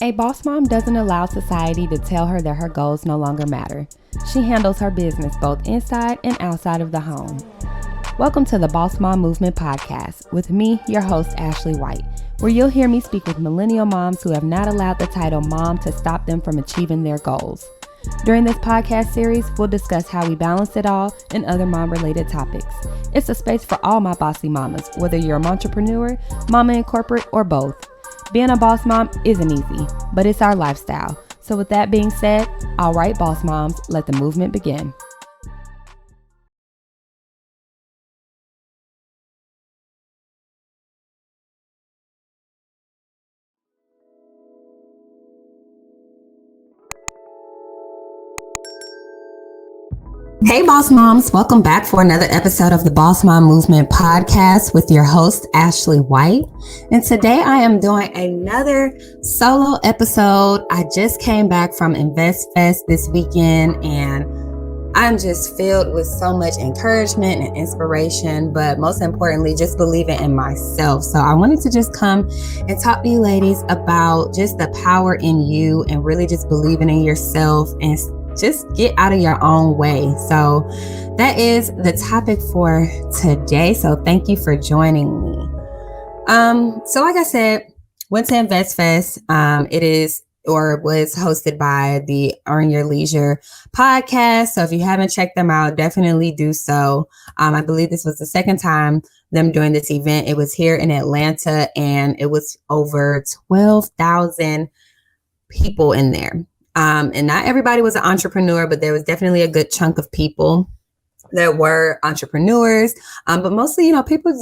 A boss mom doesn't allow society to tell her that her goals no longer matter. She handles her business both inside and outside of the home. Welcome to the Boss Mom Movement Podcast with me, your host, Ashlei White, where you'll hear me speak with millennial moms who have not allowed the title mom to stop them from achieving their goals. During this podcast series, we'll discuss how we balance it all and other mom-related topics. It's a space for all my bossy mamas, whether you're an entrepreneur, mama in corporate, or both. Being a boss mom isn't easy, but it's our lifestyle. So with that being said, all right, boss moms, let the movement begin. Hey, Boss Moms. Welcome back for another episode of the Boss Mom Movement Podcast with your host, Ashlei White. And today I am doing another solo episode. I just came back from Invest Fest this weekend and I'm just filled with so much encouragement and inspiration, but most importantly, just believing in myself. So I wanted to just come and talk to you ladies about just the power in you and really just believing in yourself and just get out of your own way. So that is the topic for today. So thank you for joining me. So like I said, went to Invest Fest. It is or was hosted by the Earn Your Leisure podcast. So if you haven't checked them out, definitely do so. I believe this was the second time them doing this event. It was here in Atlanta and it was over 12,000 people in there. And not everybody was an entrepreneur, but there was definitely a good chunk of people that were entrepreneurs. But mostly, people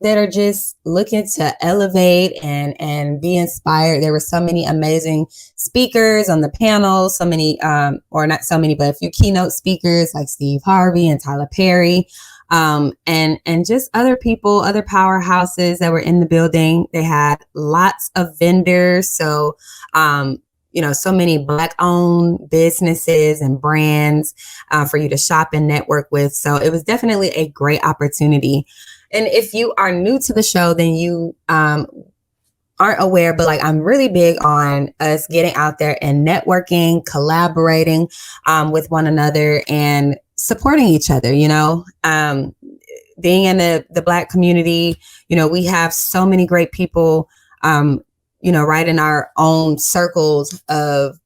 that are just looking to elevate and be inspired. There were so many amazing speakers on the panel, so many, or not so many, but a few keynote speakers like Steve Harvey and Tyler Perry, and just other people, other powerhouses that were in the building. They had lots of vendors. So, so many Black-owned businesses and brands for you to shop and network with. So it was definitely a great opportunity. And if you are new to the show, then you aren't aware, but I'm really big on us getting out there and networking, collaborating with one another and supporting each other, being in the Black community, we have so many great people, right in our own circles of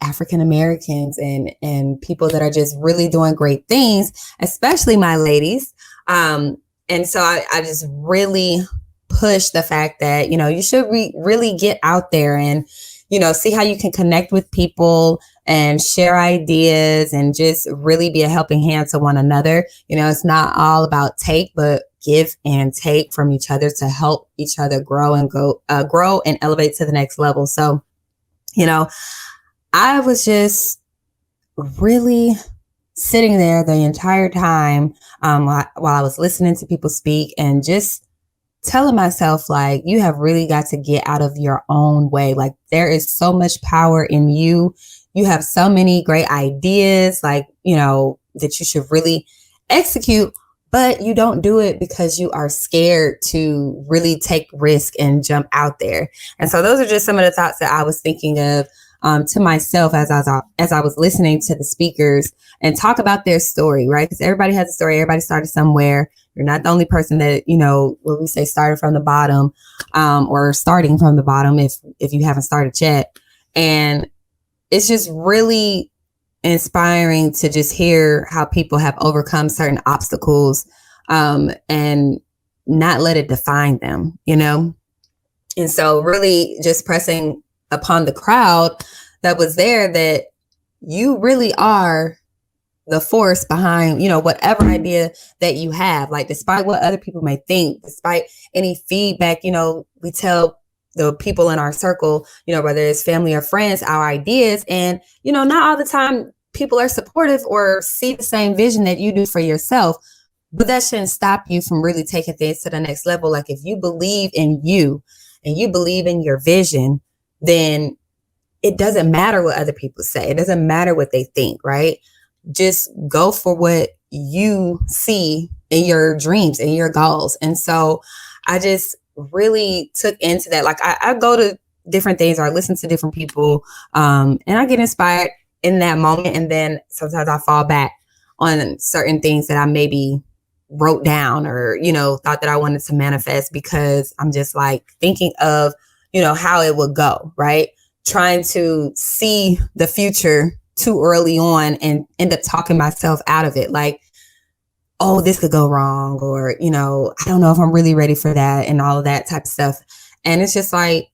African Americans and people that are just really doing great things, especially my ladies. And so I just really push the fact that, you should really get out there and, see how you can connect with people and share ideas and just really be a helping hand to one another. It's not all about take, but give and take from each other to help each other grow and elevate to the next level. So, I was just really sitting there the entire time while I was listening to people speak and just telling myself, you have really got to get out of your own way. There is so much power in you. You have so many great ideas, that you should really execute, but you don't do it because you are scared to really take risk and jump out there. And so those are just some of the thoughts that I was thinking of to myself as I was listening to the speakers and talk about their story, right? Because everybody has a story. Everybody started somewhere. You're not the only person that, what we say started from the bottom or starting from the bottom if you haven't started yet. And it's just really inspiring to just hear how people have overcome certain obstacles and not let it define them, And so really just pressing upon the crowd that was there that you really are the force behind, whatever idea that you have, despite what other people may think, despite any feedback, we tell the people in our circle, whether it's family or friends, our ideas. And, not all the time people are supportive or see the same vision that you do for yourself, but that shouldn't stop you from really taking things to the next level. If you believe in you and you believe in your vision, then it doesn't matter what other people say. It doesn't matter what they think, right? Just go for what you see in your dreams and your goals. And so I just really took into that. I go to different things, or I listen to different people, and I get inspired in that moment. And then sometimes I fall back on certain things that I maybe wrote down or, thought that I wanted to manifest, because I'm just like thinking of, how it would go, right? Trying to see the future too early on and end up talking myself out of it. Like, oh, this could go wrong, or, I don't know if I'm really ready for that, and all of that type of stuff. And it's just like,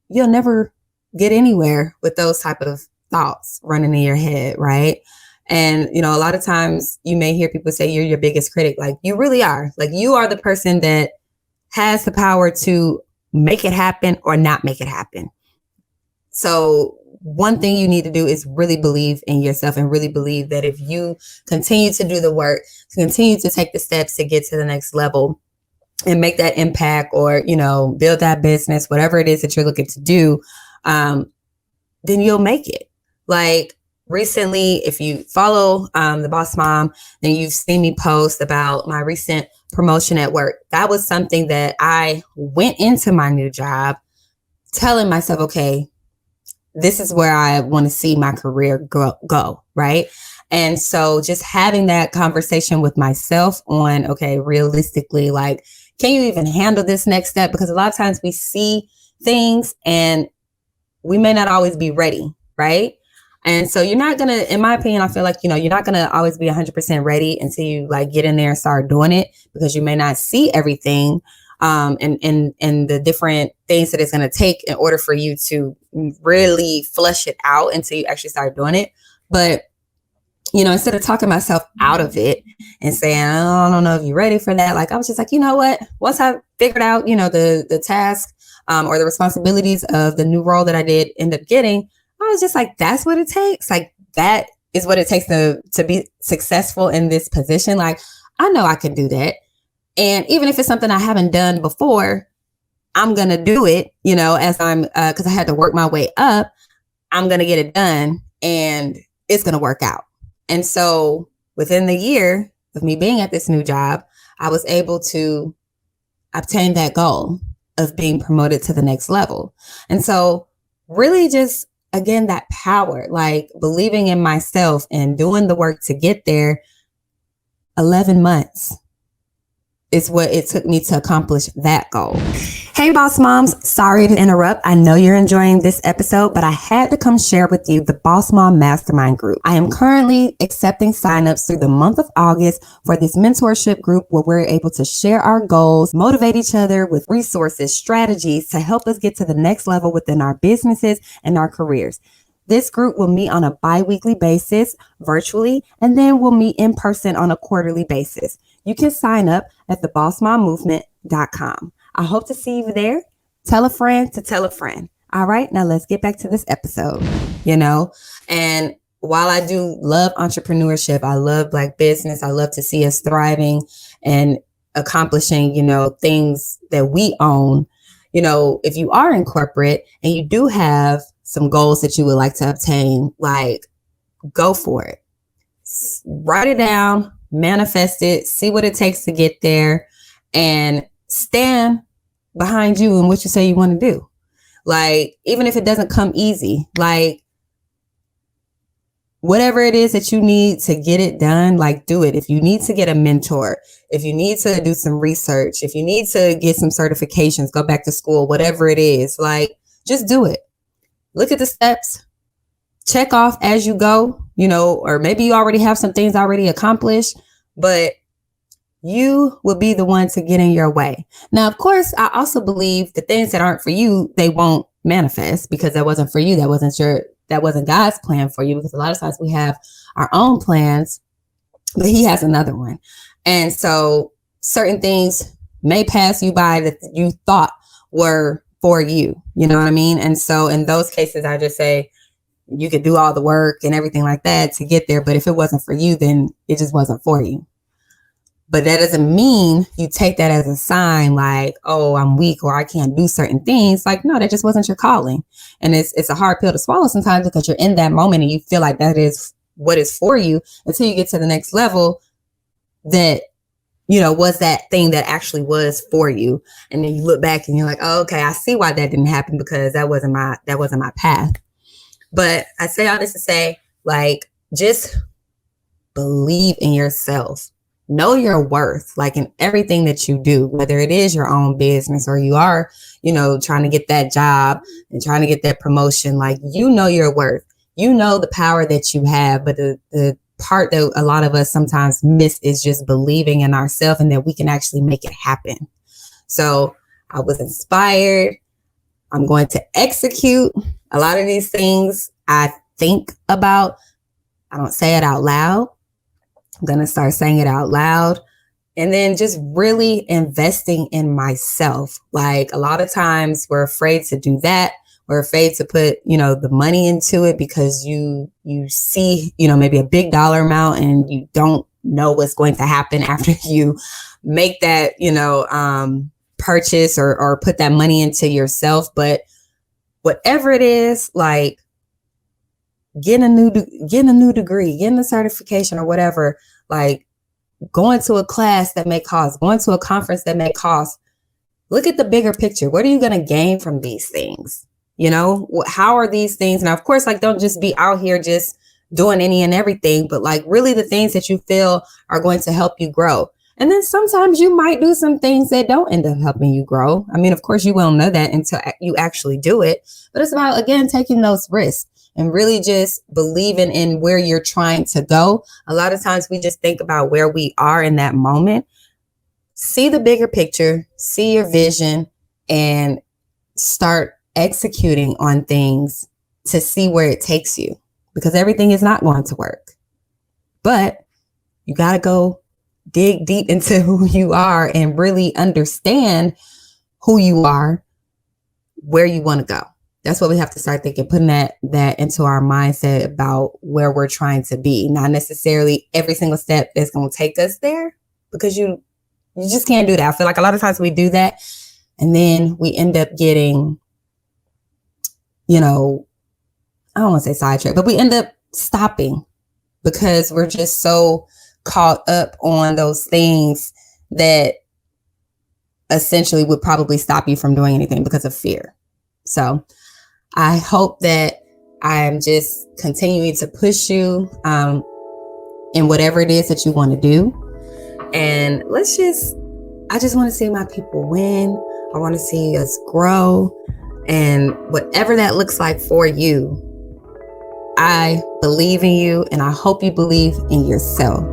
you'll never get anywhere with those type of thoughts running in your head, right? And, a lot of times you may hear people say you're your biggest critic. Like, you really are. Like, you are the person that has the power to make it happen or not make it happen. So one thing you need to do is really believe in yourself, and really believe that if you continue to do the work, to continue to take the steps to get to the next level and make that impact, or, build that business, whatever it is that you're looking to do, then you'll make it. Like, recently, if you follow the Boss Mom, then you've seen me post about my recent promotion at work. That was something that I went into my new job telling myself, okay, this is where I want to see my career go, right? And so just having that conversation with myself on, okay, realistically, like, can you even handle this next step? Because a lot of times we see things and we may not always be ready, right? And so you're not going to, in my opinion, I feel like, you're not going to always be 100% ready until you like get in there and start doing it, because you may not see everything and the different things that it's going to take in order for you to really flush it out until you actually start doing it. But, instead of talking myself out of it and saying, oh, I don't know if you're ready for that, like, I was just like, you know what, once I figured out, the task or the responsibilities of the new role that I did end up getting, I was just like, that's what it takes. Like, that is what it takes to be successful in this position. Like, I know I can do that. And even if it's something I haven't done before, I'm going to do it, as because I had to work my way up. I'm going to get it done, and it's going to work out. And so within the year of me being at this new job, I was able to obtain that goal of being promoted to the next level. And so really just, again, that power, like believing in myself and doing the work to get there. 11 months is what it took me to accomplish that goal. Hey, Boss Moms, sorry to interrupt. I know you're enjoying this episode, but I had to come share with you the Boss Mom Mastermind group. I am currently accepting signups through the month of August for this mentorship group, where we're able to share our goals, motivate each other with resources, strategies to help us get to the next level within our businesses and our careers. This group will meet on a bi-weekly basis virtually, and then we'll meet in person on a quarterly basis. You can sign up at thebossmommovement.com. I hope to see you there. Tell a friend to tell a friend. All right, now let's get back to this episode, and while I do love entrepreneurship, I love Black business. I love to see us thriving and accomplishing, things that we own. If you are in corporate and you do have some goals that you would like to obtain, like, go for it. Write it down, manifest it, see what it takes to get there, and stand behind you and what you say you want to do. Like, even if it doesn't come easy, like, whatever it is that you need to get it done, like, do it. If you need to get a mentor, if you need to do some research, if you need to get some certifications, go back to school, whatever it is, like, just do it. Look at the steps, check off as you go, or maybe you already have some things already accomplished, but you will be the one to get in your way. Now, of course, I also believe the things that aren't for you, they won't manifest, because that wasn't for you. That wasn't God's plan for you, because a lot of times we have our own plans, but He has another one. And so certain things may pass you by that you thought were for you. You know what I mean? And so in those cases, I just say you could do all the work and everything like that to get there. But if it wasn't for you, then it just wasn't for you. But that doesn't mean you take that as a sign like, oh, I'm weak or I can't do certain things. Like, no, that just wasn't your calling. And it's a hard pill to swallow sometimes, because you're in that moment and you feel like that is what is for you, until you get to the next level that was that thing that actually was for you. And then you look back and you're like, oh, okay, I see why that didn't happen, because that wasn't my path. But I say all this to say, like, just believe in yourself. Know your worth, like in everything that you do, whether it is your own business or you are, trying to get that job and trying to get that promotion. Like, your worth, the power that you have. But the part that a lot of us sometimes miss is just believing in ourselves and that we can actually make it happen. So I was inspired. I'm going to execute a lot of these things I think about. I don't say it out loud. I'm going to start saying it out loud, and then just really investing in myself. Like, a lot of times we're afraid to do that. We're afraid to put, the money into it because you see, maybe a big dollar amount and you don't know what's going to happen after you make that, purchase or put that money into yourself. But whatever it is, like, getting a new degree, getting a certification or whatever, like going to a class that may cost, going to a conference that may cost. Look at the bigger picture. What are you going to gain from these things? How are these things? Now, of course, like, don't just be out here just doing any and everything, but like really the things that you feel are going to help you grow. And then sometimes you might do some things that don't end up helping you grow. I mean, of course, you won't know that until you actually do it. But it's about, again, taking those risks and really just believing in where you're trying to go. A lot of times we just think about where we are in that moment. See the bigger picture, see your vision, and start executing on things to see where it takes you, because everything is not going to work. But you got to go dig deep into who you are and really understand who you are, where you want to go. That's what we have to start thinking, putting that into our mindset about where we're trying to be. Not necessarily every single step that's going to take us there, because you just can't do that. I feel like a lot of times we do that and then we end up getting, I don't want to say sidetracked, but we end up stopping because we're just so caught up on those things that essentially would probably stop you from doing anything because of fear. So I hope that I'm just continuing to push you in whatever it is that you want to do. And I just want to see my people win. I want to see us grow. And whatever that looks like for you, I believe in you, and I hope you believe in yourself.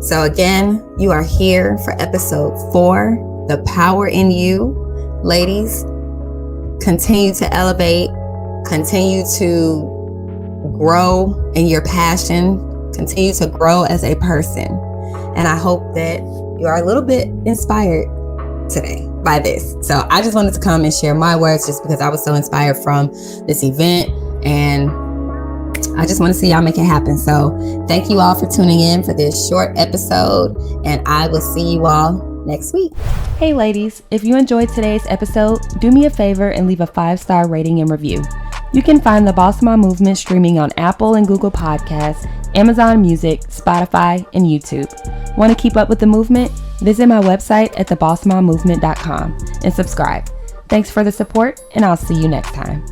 So again, you are here for episode 4, The Power in You. Ladies, continue to elevate, continue to grow in your passion, continue to grow as a person. And I hope that you are a little bit inspired today by this. So I just wanted to come and share my words just because I was so inspired from this event, and I just want to see y'all make it happen. So thank you all for tuning in for this short episode, and I will see you all next week. Hey ladies, if you enjoyed today's episode, do me a favor and leave a 5-star rating and review. You can find the Boss Mom Movement streaming on Apple and Google Podcasts, Amazon Music, Spotify, and YouTube. Want to keep up with the movement? Visit my website at thebossmommovement.com and subscribe. Thanks for the support, and I'll see you next time.